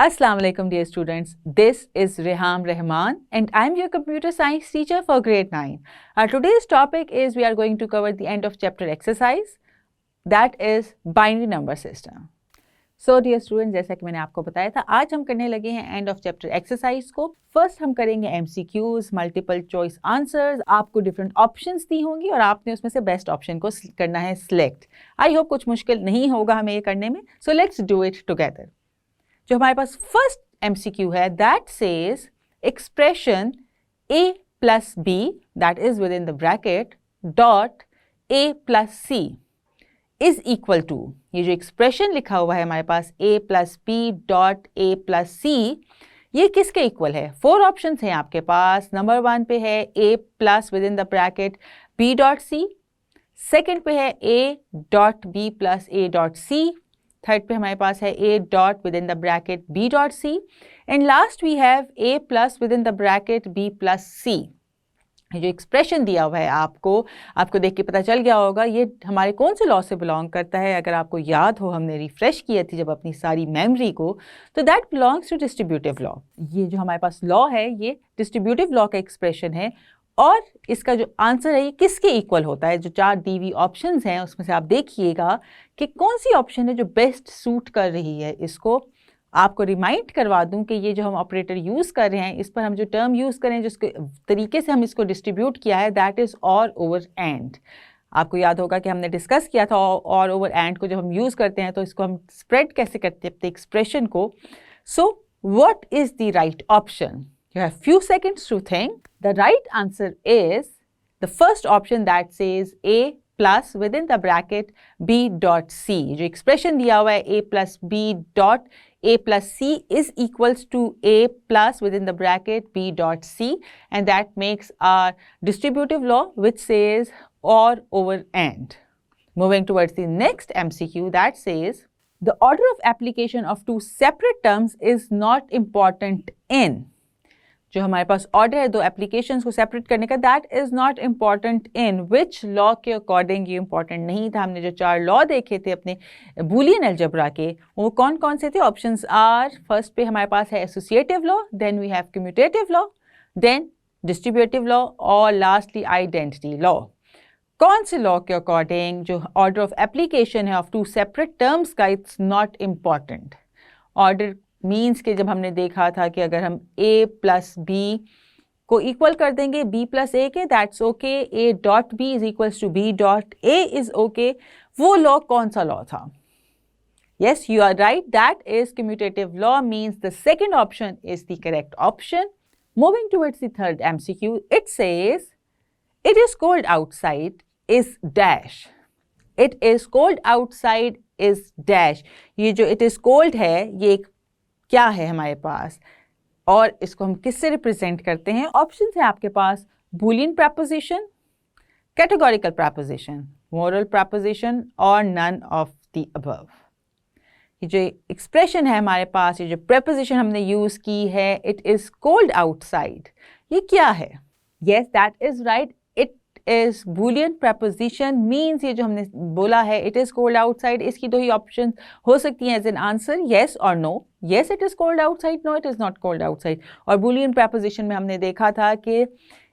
Assalamu alaikum dear students, this is Reham Rahman and I am your computer science teacher for grade 9. Our today's topic is we are going to cover the end of chapter exercise, that is binary number system. So dear students, जैसा कि मैंने आपको बताया था, आज हम करने लगे हैं एंड ऑफ चैप्टर एक्सरसाइज को. फर्स्ट हम करेंगे MCQs, मल्टीपल चॉइस आंसर्स. आपको डिफरेंट ऑप्शंस दी होंगी और आपने उसमें से बेस्ट ऑप्शन को करना है सिलेक्ट. आई होप कुछ मुश्किल नहीं होगा हमें ये करने में. So let's do it together. जो हमारे पास फर्स्ट MCQ है, that says expression A plus B that is within the bracket dot A plus C is equal to, ये जो एक्सप्रेशन लिखा हुआ है हमारे पास A plus B dot A plus C, ये किसके इक्वल है? 4 ऑप्शंस हैं आपके पास. नंबर 1 पे है A plus within the bracket B dot C, second पे है A dot B plus A dot C, third पे हमारे पास है A dot within the bracket B dot C, and last we have A plus within the bracket B plus C. जो expression दिया हुआ है आपको देख के पता चल गया होगा ये हमारे कौन से लॉ से बिलोंग करता है. अगर आपको याद हो, हमने रिफ्रेश किया थी जब अपनी सारी मेमोरी को, तो that belongs to distributive law. ये जो हमारे पास लॉ है ये डिस्ट्रीब्यूटिव लॉ का एक्सप्रेशन है और इसका जो आंसर है ये किसके इक्वल होता है? जो 4 दी हुई ऑप्शंस हैं उसमें से आप देखिएगा कि कौन सी ऑप्शन है जो बेस्ट सूट कर रही है इसको. आपको रिमाइंड करवा दूं कि ये जो हम ऑपरेटर यूज़ कर रहे हैं, इस पर हम जो टर्म यूज़ करें, जिसके तरीके से हम इसको डिस्ट्रीब्यूट किया है, that is or over and. आपको याद होगा कि हमने डिस्कस किया था ऑर ओवर एंड को जब हम यूज़ करते हैं तो इसको हम स्प्रेड कैसे करते हैं अपने एक्सप्रेशन को. So what is the right option? You have few seconds to think. The right answer is the first option that says A plus within the bracket B dot C. जो expression दिया हुआ है A plus B dot A plus C is equals to A plus within the bracket B dot C, and that makes our distributive law which says or over and. Moving towards the next MCQ that says the order of application of two separate terms is not important in. जो हमारे पास order है दो applications को separate करने का, that is not important in which law के according ये important नहीं था. हमने जो 4 लॉ देखे थे अपने बूलियन अलजेब्रा के, वो कौन कौन से थे? ऑप्शंस आर, फर्स्ट पे हमारे पास है associative law, then we have commutative law, then distributive law और लास्टली आइडेंटिटी लॉ. कौन से लॉ के अकॉर्डिंग जो ऑर्डर ऑफ एप्लीकेशन है ऑफ 2 सेपरेट टर्म्स का, it's not important. Order means के जब हमने देखा था कि अगर हम A प्लस B को इक्वल कर देंगे B प्लस A के, that's okay. A dot B is equals to B dot A is okay. वो लॉ कौन सा लॉ था? Yes, you are right, that is commutative law, means the second option is the correct option. Moving towards the third MCQ, it says it is cold outside is dash. It is cold outside is dash. ये जो it is cold है ये एक क्या है हमारे पास और इसको हम किससे रिप्रेजेंट करते हैं? ऑप्शन है आपके पास Boolean proposition, categorical proposition, moral proposition और नन ऑफ द अबव. ये जो एक्सप्रेशन है हमारे पास, ये जो प्रपोजिशन हमने यूज की है, इट इज कोल्ड आउटसाइड, ये क्या है? Yes, that is right, is Boolean preposition, means ये जो हमने बोला है इट इज कोल्ड आउटसाइड, इसकी 2 ही ऑप्शन हो सकती हैं एज एन आंसर, येस और no. Yes it is cold outside, no it is not cold outside. और बूलियन प्रपोजिशन में हमने देखा था कि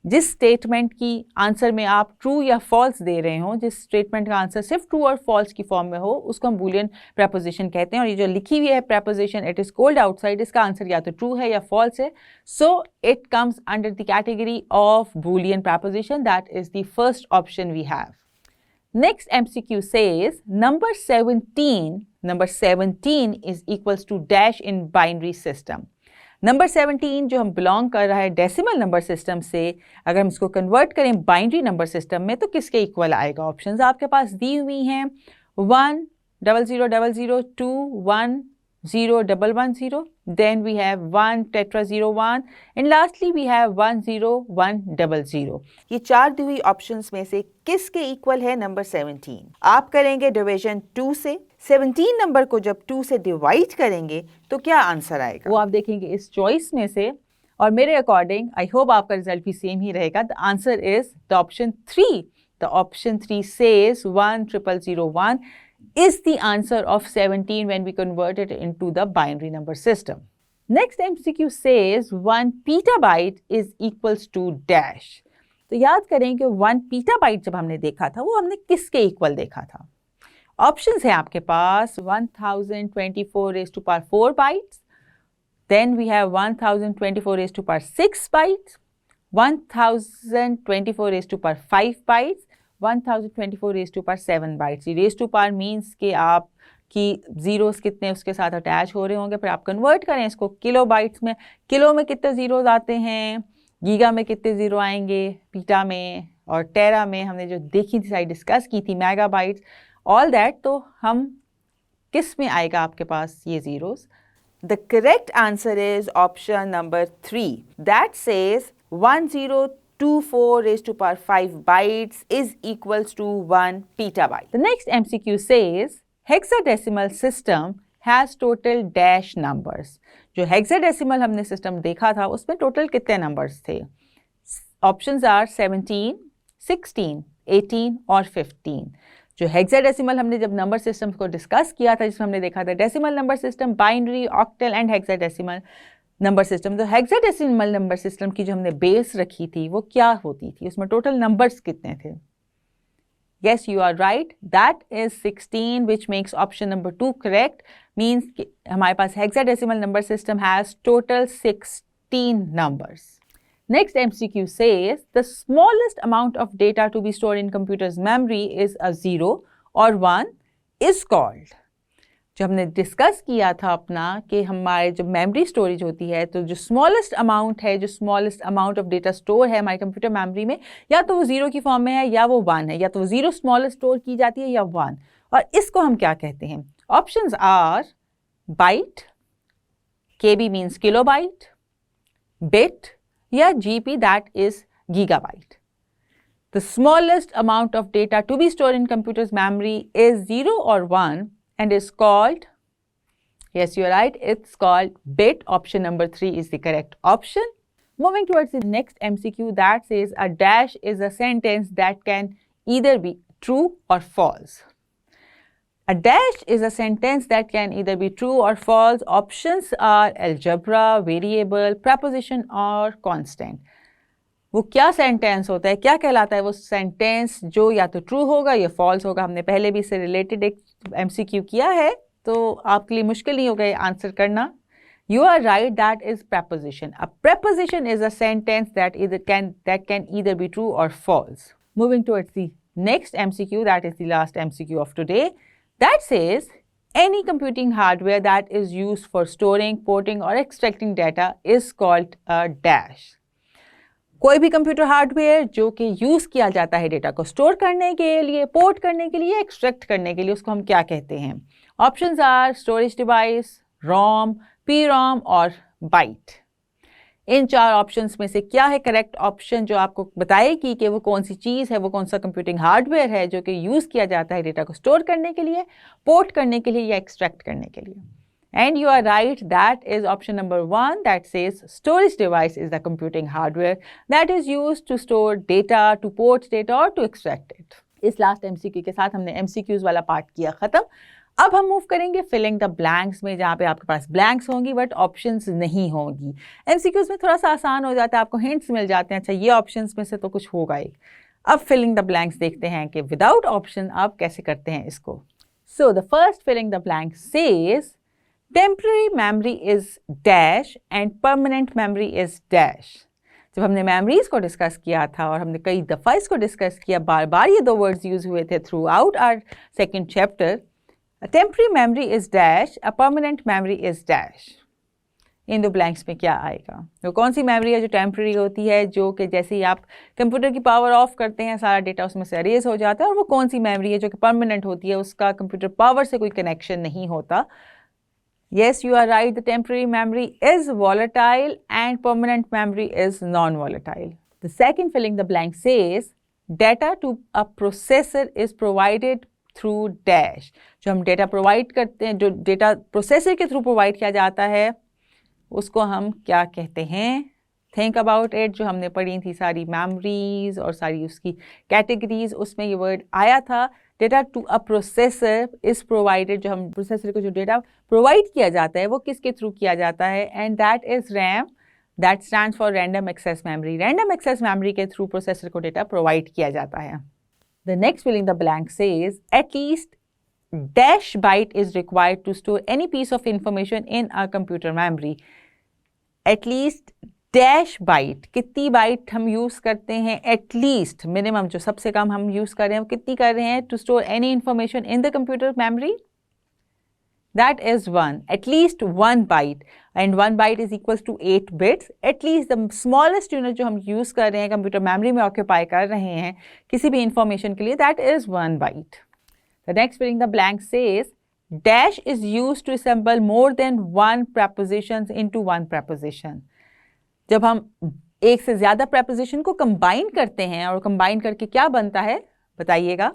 जिस स्टेटमेंट की आंसर में आप ट्रू या फॉल्स दे रहे हो, जिस स्टेटमेंट का आंसर सिर्फ ट्रू और फॉल्स की फॉर्म में हो, उसको हम बूलियन प्रपोजिशन कहते हैं. और ये जो लिखी हुई है proposition it is cold outside, इसका आंसर या तो ट्रू है या फॉल्स है. So it comes under the category of Boolean proposition, that is the first option we have. Next MCQ says number 17 is equals to dash in binary system. Number 17 जो हम belong कर रहा है decimal number system से, अगर हम इसको convert करें बाइनरी नंबर सिस्टम में तो किसके इक्वल आएगा? ऑप्शंस आपके पास दी हुई हैं 1 0 0 0 0, 2 1 0 1 1 0, then we have 1 tetra 0 1 and lastly we have 1 0 1 0 0. ये 4 दी हुई ऑप्शंस में से किसके इक्वल है नंबर 17? आप करेंगे डिवीजन 2 से. 17 नंबर को जब 2 से डिवाइड करेंगे तो क्या आंसर आएगा? वो आप देखेंगे इस चॉइस में से, और मेरे अकॉर्डिंग आई होप आपका रिजल्ट भी सेम ही रहेगा. The answer is the option 3. The option 3 says 1 0 0 1 is the answer of 17 when we convert it into the binary number system. Next MCQ says 1 petabyte is equals to dash. तो याद करें कि 1 petabyte जब हमने देखा था वो हमने किसके इक्वल देखा था? ऑप्शंस हैं आपके पास 1024 raised to power 4 bytes, then we have 1024 raised to power 6 bytes, 1024 raised to power 5 bytes, 1024 raised to power 7 bytes. ये raised to power means कि आप कि जीरोस कितने उसके साथ अटैच हो रहे होंगे, फिर आप कन्वर्ट करें इसको किलो बाइट्स में, किलो में कितने जीरोस आते हैं, गीगा में कितने जीरो आएंगे, पीटा में और टेरा में हमने जो देखी थी सारी डिस्कस की थी, मेगा बाइट्स, ऑल दैट, तो हम किस में आएगा आपके पास ये zeros? The correct answer is option number 3 that says 1024 raised to power 5 bytes is equals to 1 petabyte. The next MCQ says hexadecimal system has total dash numbers. जो hexadecimal हमने system देखा था उसमें टोटल कितने नंबर्स थे? Options are 17, 16, 18 और 15. जो hexadecimal हमने जब नंबर सिस्टम को डिस्कस किया था जिसमें हमने देखा था decimal number system, binary, octal and hexadecimal number system. तो हेक्साडेसिमल नंबर सिस्टम की जो हमने बेस रखी थी वो क्या होती थी, उसमें टोटल नंबर्स कितने थे? Yes, you are right. That is 16, which makes option number 2 correct. Means कि हमारे पास hexadecimal number system has total 16 numbers. Next MCQ says the smallest amount of data to be stored in computer's memory is a 0 or 1 is called. जो हमने discuss किया था अपना कि हमारे जो मेमोरी स्टोरेज होती है, तो जो स्मॉलेस्ट अमाउंट है, जो smallest amount of data store है हमारे कंप्यूटर मेमोरी में, या तो वो 0 की फॉर्म में है या वो 1 है, या तो वो 0 स्मॉलेस्ट स्टोर की जाती है या 1. और इसको हम क्या कहते हैं? Options are byte, KB means kilobyte, bit या GP that is gigabyte. The smallest amount of data to be store in computers memory is 0 और 1 and is called, yes, you're right, it's called bit. Option number 3 is the correct option. Moving towards the next MCQ that says a dash is a sentence that can either be true or false. A dash is a sentence that can either be true or false. Options are algebra, variable, preposition or constant. वो क्या sentence होता है, क्या कहलाता है वो sentence जो या तो ट्रू होगा या फॉल्स होगा? हमने पहले भी इससे रिलेटेड एक MCQ किया है, तो आपके लिए मुश्किल नहीं होगा ये आंसर करना. You are right, that is preposition. A preposition is a sentence that can either be true or false. Moving towards the next MCQ, that is the last MCQ of today, that says any computing hardware that is used for storing, porting or extracting data is called a dash. कोई भी computer hardware जो कि use किया जाता है data को store करने के लिए, पोर्ट करने के लिए, एक्सट्रैक्ट करने के लिए, उसको हम क्या कहते हैं? Options are storage device, ROM, PROM और बाइट. इन 4 ऑप्शंस में से क्या है करेक्ट ऑप्शन जो आपको बताएगी कि वो कौन सी चीज़ है, वो कौन सा कंप्यूटिंग हार्डवेयर है जो कि यूज़ किया जाता है डेटा को स्टोर करने के लिए, पोर्ट करने के लिए या एक्सट्रैक्ट करने के लिए? And you are right, that is option number 1 that says storage device is the computing hardware that is used to store data, to port data or to extract it. इस last MCQ के साथ हमने MCQs वाला part किया ख़त्म. अब हम move करेंगे फिलिंग द ब्लैंक्स में, जहाँ पे आपके पास ब्लैंक्स होंगी बट ऑप्शंस नहीं होंगी. MCQs में थोड़ा सा आसान हो जाता है, आपको हिंट्स मिल जाते हैं, अच्छा ये ऑप्शंस में से तो कुछ होगा ही. अब फिलिंग द ब्लैंक्स देखते हैं कि विदाउट ऑप्शन आप कैसे करते हैं इसको. So the first filling the blank says temporary memory is dash and permanent memory is dash. जब हमने memories को डिस्कस किया था और हमने कई दफ़ा इसको डिस्कस किया, बार बार ये 2 वर्ड्स यूज़ हुए थे throughout our second chapter. A temporary memory is dash, a permanent memory is dash. In 2 blanks में क्या आएगा? वो कौन सी मेमोरी है जो टेम्प्रेरी होती है, जो कि जैसे ही आप कंप्यूटर की पावर ऑफ करते हैं सारा डेटा उसमें से अरेज हो जाता है, और वो कौन सी मेमोरी है जो कि परमानेंट होती है, उसका कंप्यूटर पावर से कोई कनेक्शन नहीं होता? Yes, you are right. The temporary memory is volatile and permanent memory is non-volatile. The second filling the blank says data to a processor is provided through dash. जो हम data provide करते हैं, जो data processor के through provide किया जाता है, उसको हम क्या कहते हैं? Think about it. जो हमने पढ़ी थी सारी मेमोरीज और सारी उसकी कैटेगरीज, उसमें ये वर्ड आया था data to a processor is provided, जो हम प्रोसेसर को जो डेटा प्रोवाइड किया जाता है वो किसके थ्रू किया जाता है, and that is RAM, that stands for random access memory. Random access memory के थ्रू प्रोसेसर को डेटा प्रोवाइड किया जाता है। The next filling the blank says at least dash byte is required to store any piece of information in a computer memory. At least dash byte, कितनी bite हम use करते हैं, at least minimum जो सबसे कम हम use कर रहे हैं वो कितनी कर रहे हैं, to store any information in the computer memory, that is 1, at least 1 byte, and 1 byte is equals to 8 bits. At least the smallest unit जो हम यूज़ कर रहे हैं कंप्यूटर मेमोरी में ऑक्यूपाई कर रहे हैं किसी भी इंफॉर्मेशन के लिए, that is 1 byte. The next filling the blank says dash is used to assemble more than one prepositions into one preposition. जब हम एक से ज़्यादा preposition को combine करते हैं और combine करके क्या बनता है बताइएगा?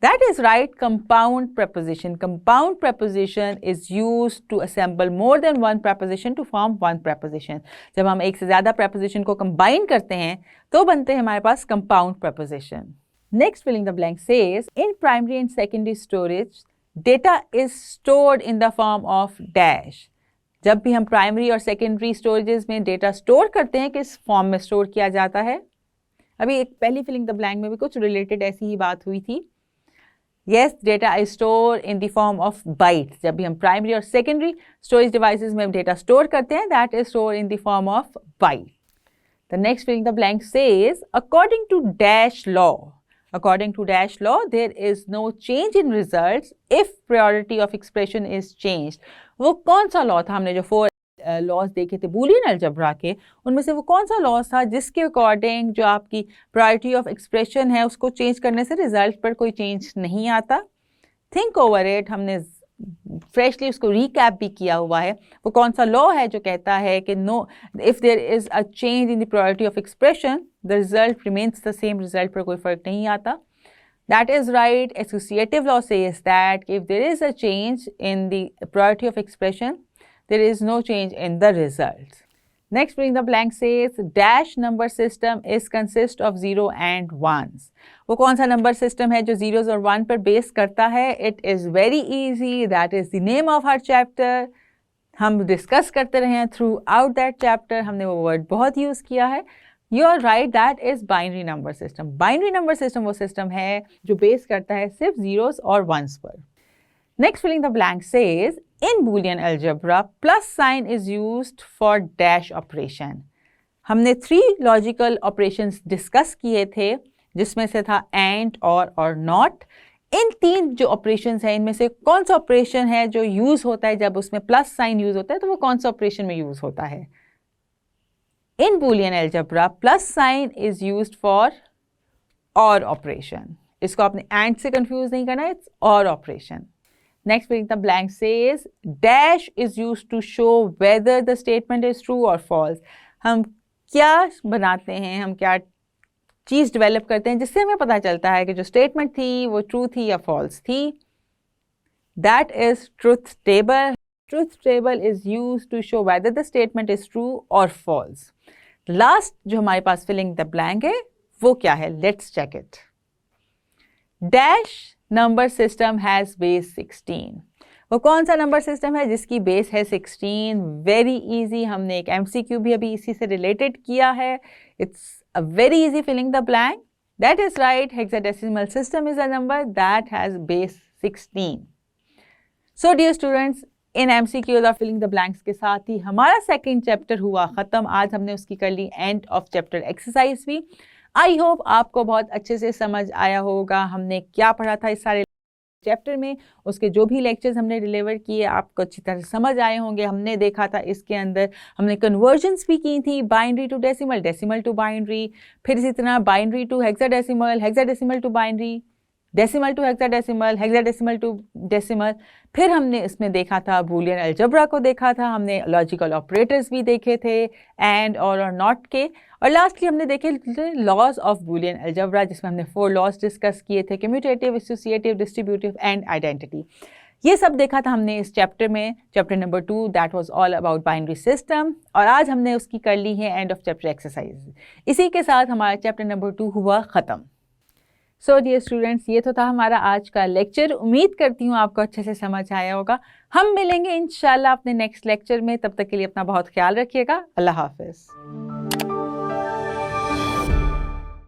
That is right, compound preposition. Compound preposition is used to assemble more than one preposition to form one preposition. जब हम एक से ज़्यादा preposition को combine करते हैं तो बनते हैं हमारे पास compound preposition. Next filling the blank says, in primary and secondary storage, data is stored in the form of dash. जब भी हम primary और secondary storages में data store करते हैं किस form में store किया जाता है? अभी एक पहली filling the blank में भी कुछ related ऐसी ही बात हुई थी. Yes, data is stored in the form of bytes. जब भी हम primary और secondary storage devices में data store करते हैं, that is stored in the form of byte. The next filling the blank says, according to dash law, according to dash law, there is no change in results if priority of expression is changed. वो कौन सा law था? हमने जो 4 laws देखे थे Boolean algebra के, उनमें से वो कौन सा लॉ था जिसके अकॉर्डिंग जो आपकी प्रायोरिटी ऑफ एक्सप्रेशन है उसको चेंज करने से रिजल्ट पर कोई चेंज नहीं आता? थिंक ओवर इट, हमने फ्रेशली उसको रिकैप भी किया हुआ है। वो कौन सा लॉ है जो कहता है कि no, if there is a change in the priority of expression the result remains the same, result पर कोई फर्क नहीं आता? That is right. Associative law says that if there is a change in the priority of expression, there is no change in the results. Next filling the blank says dash number system is consist of 0 and 1s. वो कौन सा number system है जो zeros और 1 पर base करता है? It is very easy. That is the name of our chapter. हम डिस्कस करते रहे हैं थ्रू आउट दैट चैप्टर, हमने वो वर्ड बहुत यूज़ किया है. You are right, that is binary number system. Binary number system वो सिस्टम है जो बेस करता है सिर्फ zeros और 1s पर. Next filling the blank says, in Boolean algebra, plus sign is used for dash operation. हमने 3 लॉजिकल ऑपरेशंस डिस्कस किए थे जिसमें से था एंड और नॉट. इन 3 जो ऑपरेशंस हैं इनमें से कौन सा ऑपरेशन है जो यूज़ होता है जब उसमें प्लस साइन यूज़ होता है, तो वो कौन सा ऑपरेशन में यूज़ होता है? In Boolean algebra, plus sign is used for OR operation. इसको आपने AND से confuse नहीं करना है, it's OR operation. Next filling the blank says, dash is used to show whether the statement is true or false. हम क्या बनाते हैं, हम क्या चीज़ डेवलप करते हैं जिससे हमें पता चलता है कि जो स्टेटमेंट थी वो ट्रू थी या फॉल्स थी? That is truth table. Truth table is used to show whether the statement is true or false. Last जो हमारे पास filling the blank है वो क्या है? Let's check it. Dash number system has base 16. वो कौन सा नंबर सिस्टम है जिसकी बेस है 16? Very easy. हमने एक MCQ भी अभी इसी से रिलेटेड किया है. It's a very easy filling the blank. That is right. Hexadecimal system is a number that has base 16. So dear students, in MCQs और फिलिंग द ब्लैंक्स के साथ ही हमारा सेकेंड चैप्टर हुआ ख़त्म. आज हमने उसकी कर ली एंड ऑफ चैप्टर एक्सरसाइज भी. आई होप आपको बहुत अच्छे से समझ आया होगा हमने क्या पढ़ा था इस सारे चैप्टर में. उसके जो भी लेक्चर्स हमने डिलीवर किए आपको अच्छी तरह से समझ आए होंगे. हमने देखा था इसके अंदर हमने कन्वर्जन्स भी की थी, binary to decimal, decimal to binary, फिर इसी तरह binary to hexadecimal, hexadecimal to binary, decimal to hexadecimal, hexadecimal to decimal. फिर हमने इसमें देखा था बूलियन अलजेब्रा को देखा था, हमने लॉजिकल ऑपरेटर्स भी देखे थे एंड और नॉट के, और लास्टली हमने देखे लॉज ऑफ बूलियन अलजेब्रा जिसमें हमने 4 लॉज डिस्कस किए थे, commutative, associative, distributive and identity. ये सब देखा था हमने इस चैप्टर में, chapter number 2, that was all about binary system. और आज हमने उसकी कर ली है एंड ऑफ चैप्टर एक्सरसाइज. इसी के साथ हमारा चैप्टर नंबर 2 हुआ ख़त्म. सो डियर स्टूडेंट्स, ये तो था हमारा आज का लेक्चर। उम्मीद करती हूँ आपको अच्छे से समझ आया होगा। हम मिलेंगे इंशाल्लाह अपने नेक्स्ट लेक्चर में। तब तक के लिए अपना बहुत ख्याल रखिएगा। अल्लाह हाफिज़।